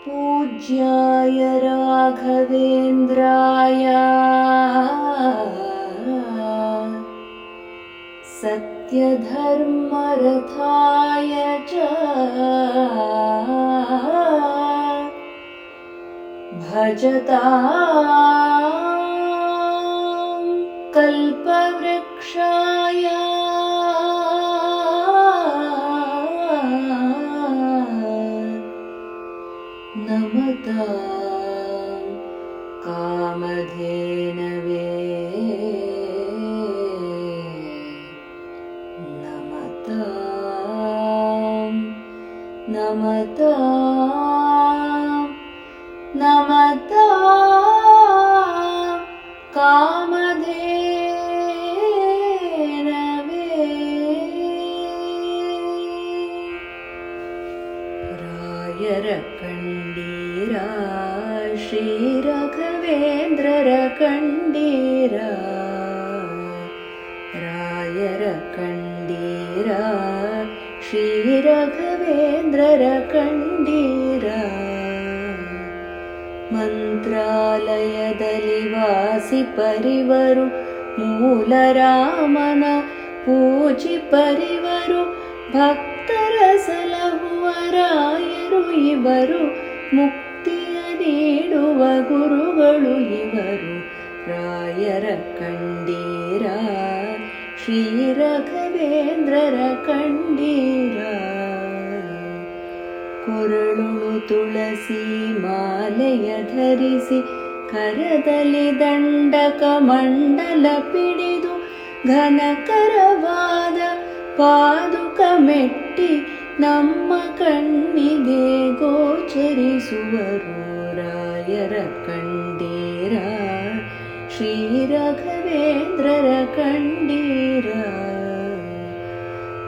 पूज्याय राघवेन्द्राय सत्यधर्मरथाय च भजतां कल्पवृक्षाय नमतां कामधेनवे नमतां कामधेनवे। ರಾಯರ ಕಂಡೀರ ಶ್ರೀ ರಾಘವೇಂದ್ರರ ಕಂಡೀರ, ರಾಯರ ಕಂಡೀರ ಶ್ರೀ ರಾಘವೇಂದ್ರರ ಕಂಡೀರ. ಮಂತ್ರಾಲಯದಲ್ಲಿ ವಾಸಿ ಪರಿವರು, ಮೂಲ ರಾಮನ ಪೂಜಿ ಪರಿವರು, ಭಕ್ತರ ಸಲಹುವ ರಾಯರು ಇವರು, ಮುಕ್ತಿಯ ನೀಡುವ ಗುರುಗಳು ಇವರು. ರಾಯರ ಕಂಡೀರ ಶ್ರೀ ರಾಘವೇಂದ್ರರ ಕಂಡೀರ. ಕೊರಳುಳು ತುಳಸಿ ಮಾಲೆಯ ಧರಿಸಿ, ಕರದಲ್ಲಿ ದಂಡಕ ಮಂಡಲ ಪಿಡಿದು, ಘನಕರವಾದ ಪಾದುಕ ಮೆಟ್ಟಿ ನಮ್ಮ ಕಣ್ಣಿಗೆ ಗೋಚರಿಸುವರು. ರಾಯರ ಕಂಡೀರ ಶ್ರೀ ರಾಘವೇಂದ್ರರ ಕಂಡೀರ.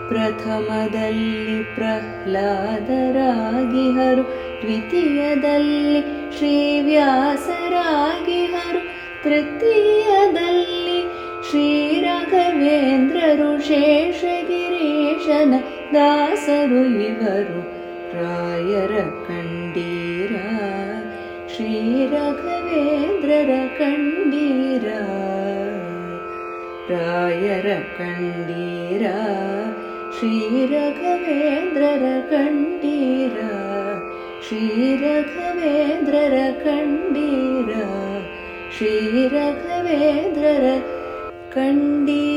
ಪ್ರಥಮದಲ್ಲಿ ಪ್ರಹ್ಲಾದರಾಗಿಹರು, ದ್ವಿತೀಯದಲ್ಲಿ ಶ್ರೀವ್ಯಾಸರಾಗಿಹರು, ತೃತೀಯದಲ್ಲಿ ಶ್ರೀ ರಾಘವೇಂದ್ರರು, ಶೇಷಗಿರೀಶನ ದಾಸರು ಇವರು. ರಾಯರ ಕಂಡೀರ ಶ್ರೀ ರಾಘವೇಂದ್ರರ ಕಂಡೀರ. ರಾಯರ ಕಂಡೀರ ಶ್ರೀ ರಾಘವೇಂದ್ರರ ಕಂಡೀರ, ಶ್ರೀ ರಾಘವೇಂದ್ರರ ಕಂಡೀರ, ಶ್ರೀ ರಾಘವೇಂದ್ರರ ಕಂಡೀರ.